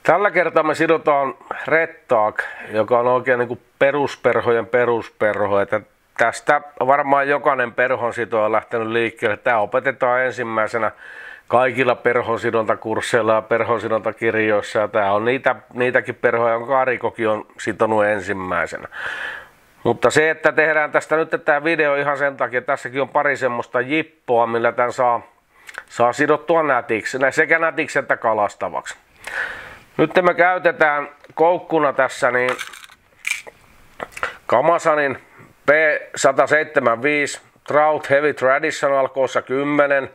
Tällä kertaa me sidotaan Red Tag, joka on oikein niin kuin perusperhojen perusperho. Että tästä varmaan jokainen perhonsito on lähtenyt liikkeelle. Tämä opetetaan ensimmäisenä kaikilla perhonsidontakursseilla ja perhonsidontakirjoissa. Ja tämä on niitäkin perhoja, jonka Arikokin on sitonut ensimmäisenä. Mutta se, että tehdään tästä nyt tämä video ihan sen takia, tässäkin on pari semmoista jippoa, millä tämän saa sidottua nätiksi, sekä nätiksi että kalastavaksi. Nyt me käytetään koukkuna tässä niin Kamasanin P175 Trout Heavy Traditional koossa 10.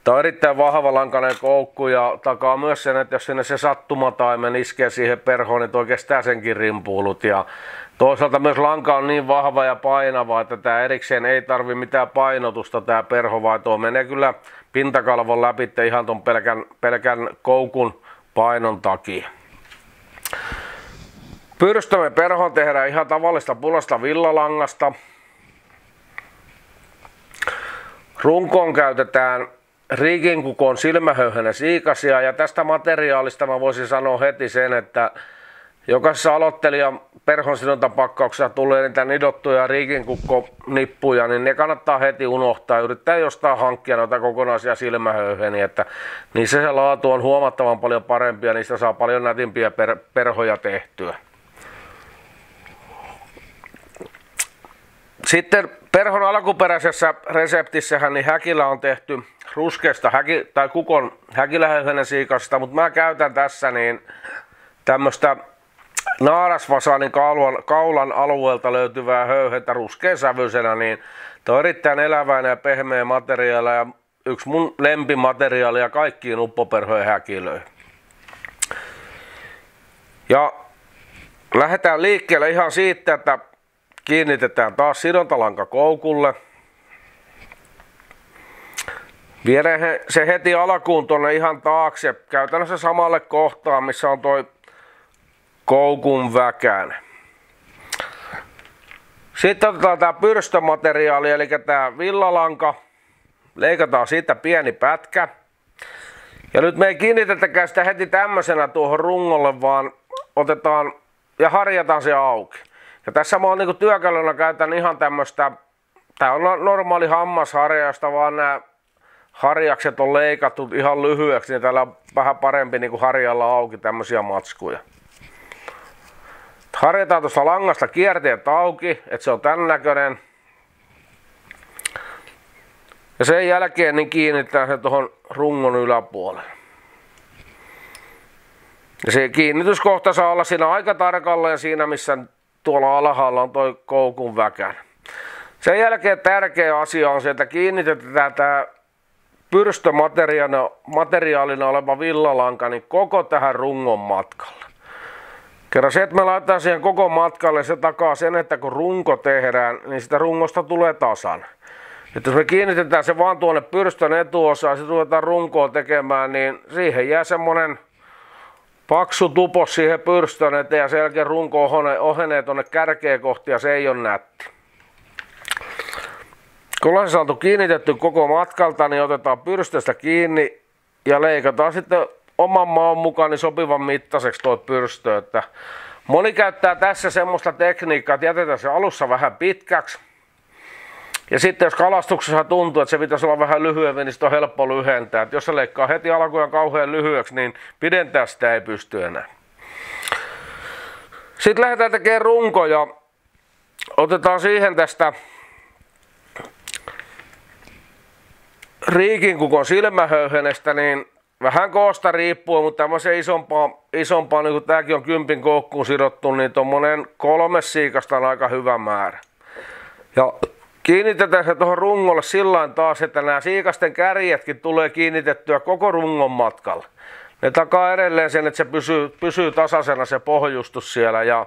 Tämä on erittäin vahvalankainen koukku ja takaa myös sen, että jos sinne se sattumataimen iskee siihen perhoon, niin toi kestää senkin rimpuilut. Ja toisaalta myös lanka on niin vahva ja painava, että tämä erikseen ei tarvi mitään painotusta tämä perho, vaan tuo menee kyllä pintakalvon läpi ihan ton pelkän koukun painon takia. Pyrstömme perhoon tehdään ihan tavallista punaista villalangasta. Runkoon käytetään riikinkukon silmähöyhenä siikasia, ja tästä materiaalista mä voisin sanoa heti sen, että jokaisessa aloittelijan perhonsidontapakkauksessa tulee niitä nidottuja riikinkukkonippuja, niin ne kannattaa heti unohtaa. Yrittää jostain hankkia noita kokonaisia silmähöyheniä, että niissä se laatu on huomattavan paljon parempi ja niistä saa paljon nätimpiä perhoja tehtyä. Sitten perhon alkuperäisessä reseptissähän niin häkillä on tehty ruskeasta kukon häkilähöyhenen siikasta, mutta mä käytän tässä niin tämmöistä naarasfasaanin kaulan alueelta löytyvää höyhentä ruskean sävyisenä, niin tämä on erittäin eläväinen ja pehmeä materiaali ja yksi mun lempimateriaalia kaikkiin uppoperhojen häkilöihin. Ja lähdetään liikkeelle ihan siitä, että kiinnitetään taas sidontalanka koukulle. Viedään se heti alkuun tuonne ihan taakse, käytännössä samalle kohtaan, missä on toi koukun väkään. Sitten otetaan tämä pyrstömateriaali, eli tämä villalanka. Leikataan siitä pieni pätkä. Ja nyt me ei kiinnitetäkään sitä heti tämmöisenä tuohon rungolle, vaan otetaan ja harjataan se auki. Ja tässä mä oon niinku työkaluna käytän ihan tämmöistä, tää on normaali hammasharja, josta vaan nämä harjakset on leikattu ihan lyhyeksi, niin täällä on vähän parempi niinku harjalla auki tämmöisiä matskuja. Harjataan tuosta langasta kierteet auki, että se on tän näköinen. Ja sen jälkeen niin kiinnitetään se tuohon rungon yläpuolelle. Ja se kiinnityskohta saa olla siinä aika tarkalleen siinä, missä tuolla alhaalla on toi koukun väkän. Sen jälkeen tärkeä asia on se, että kiinnitetään tämä pyrstömateriaalina oleva villalanka niin koko tähän rungon matkalle. Kerran se, että me laitetaan siihen koko matkalle, se takaa sen, että kun runko tehdään, niin sitä rungosta tulee tasan. Että jos me kiinnitetään se vaan tuonne pyrstön etuosaan ja sitten ruvetaan runkoa tekemään, niin siihen jää semmonen paksu tupos siihen pyrstön eteen ja sen jälkeen runko ohenee tuonne kärkeä kohti ja se ei ole nätti. Kun ollaan se saatu kiinnitetty koko matkalta, niin otetaan pyrstöstä kiinni ja leikataan sitten oman maun mukaan niin sopivan mittaiseksi tuo pyrstö. Että moni käyttää tässä semmoista tekniikkaa, että jätetään se alussa vähän pitkäksi. Ja sitten jos kalastuksessa tuntuu, että se pitäisi olla vähän lyhyemmin, niin sitä on helppo lyhentää. Että jos se leikkaa heti alkuun kauhean lyhyeksi, niin pidentää sitä ei pysty enää. Sitten lähdetään tekemään runko ja otetaan siihen tästä riikinkukon silmähöyhenestä, niin vähän koosta riippuen, mutta tämmöisen isompaa niin kuin tämäkin on 10 koukkuun sidottu, niin tuommoinen 3 siikasta on aika hyvä määrä. Ja kiinnitetään se tuohon rungolle sillain taas, että nämä siikasten kärjetkin tulee kiinnitettyä koko rungon matkalla. Ne takaa edelleen sen, että se pysyy tasaisena se pohjustus siellä ja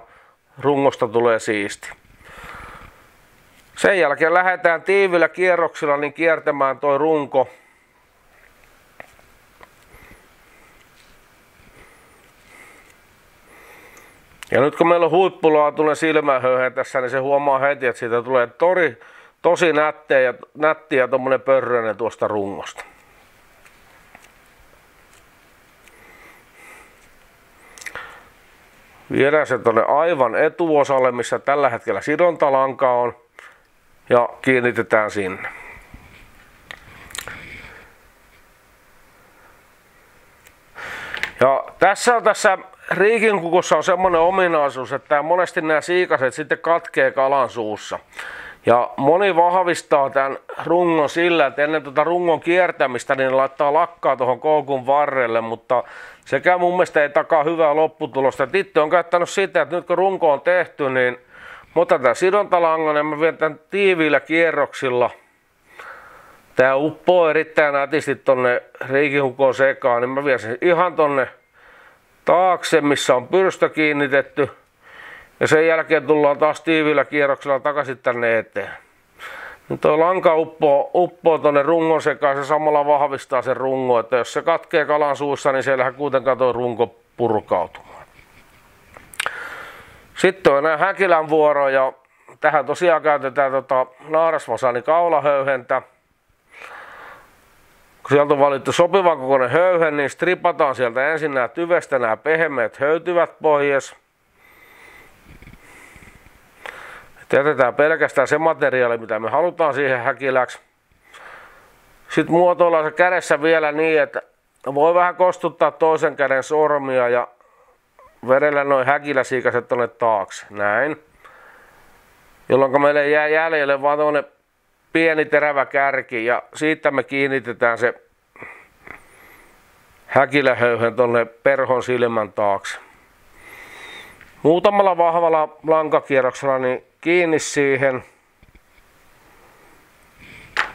rungosta tulee siisti. Sen jälkeen lähdetään tiivillä kierroksilla niin kiertämään toi runko. Ja nyt kun meillä on huippulaatuinen silmähöyhen tässä, niin se huomaa heti, että siitä tulee tosi nättiä ja tommonen pörröinen tuosta rungosta. Viedään se tuonne aivan etuosalle, missä tällä hetkellä sidontalanka on, ja kiinnitetään sinne. Ja tässä riikinkukussa on semmoinen ominaisuus, että monesti nämä siikaset sitten katkee kalan suussa. Ja moni vahvistaa tämän rungon sillä, että ennen tuota rungon kiertämistä niin laittaa lakkaa tuohon koukun varrelle, mutta sekä mun mielestä ei takaa hyvää lopputulosta. Itse on käyttänyt sitä, että nyt kun runko on tehty, niin mä otan tämän sidontalangan ja mä vien tämän tiiviillä kierroksilla. Tää uppoo erittäin nätisti tonne riikinkukon sekaan, niin mä vien sen ihan tonne taakse, missä on pyrstö kiinnitetty. Ja sen jälkeen tullaan taas tiiviillä kierroksella takaisin tänne eteen. Nyt tuo lanka uppoo tonne rungon sekaan, se samalla vahvistaa sen rungon, että jos se katkee kalan suussa, niin siellähän kuitenkaan tuo runko purkautumaan. Sitten on enää häkilän vuoro, ja tähän tosiaan käytetään naarasvasaani kaulahöyhentä. Kun sieltä on valittu sopivan kokoinen höyhen, niin stripataan sieltä ensin nämä tyvestä nämä pehmeät höytyvät pois. Jätetään pelkästään se materiaali, mitä me halutaan siihen häkiläksi. Sitten muotoillaan se kädessä vielä niin, että voi vähän kostuttaa toisen käden sormia ja vedellä noin häkiläsiikaset tonne taakse. Näin. Jolloin meille jää jäljelle vaan tuonne pieni terävä kärki ja siitä me kiinnitetään se häkilähöyhen tonne perhon silmän taakse. Muutamalla vahvalla lankakierroksella niin kiinni siihen.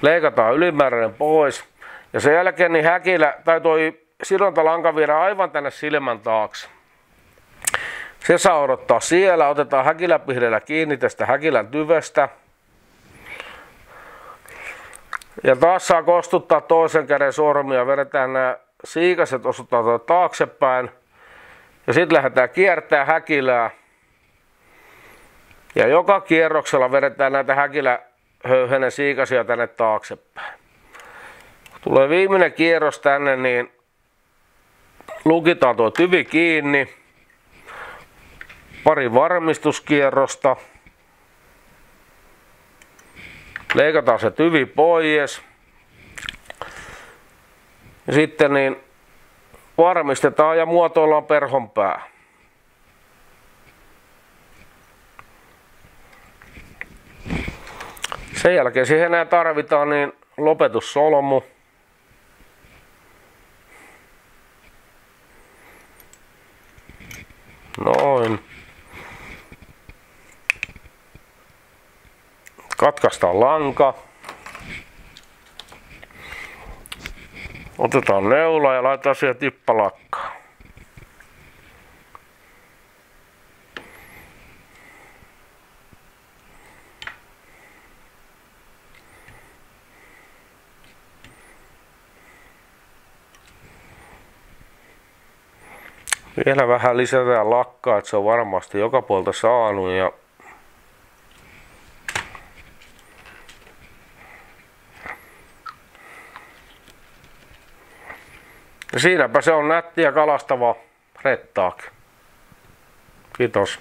Leikataan ylimääräinen pois. Ja sen jälkeen niin häkilä tai toi sidontalanka viedään aivan tänne silmän taakse. Se saa odottaa siellä. Otetaan häkiläpihdeellä kiinni tästä häkilän tyvestä. Ja taas saa kostuttaa toisen käden sormia. Vedetään nämä siikaset osutaan taaksepäin. Ja sitten lähdetään kiertämään häkilää. Ja joka kierroksella vedetään näitä häkilähöyhenen siikasia tänne taaksepäin. Kun tulee viimeinen kierros tänne, niin lukitaan tuo tyvi kiinni. Pari varmistuskierrosta. Leikataan se tyvi pois. Ja sitten niin varmistetaan ja muotoillaan perhon pää. Sen jälkeen siihen enää tarvitaan niin lopetussolmu. Noin. Katkaistaan lanka. Otetaan neula ja laitetaan siihen tippalakkaa. Vielä vähän lisätään lakkaa, että se on varmasti joka puolta saanut. Ja siinäpä se on nätti ja kalastava rettaak. Kiitos.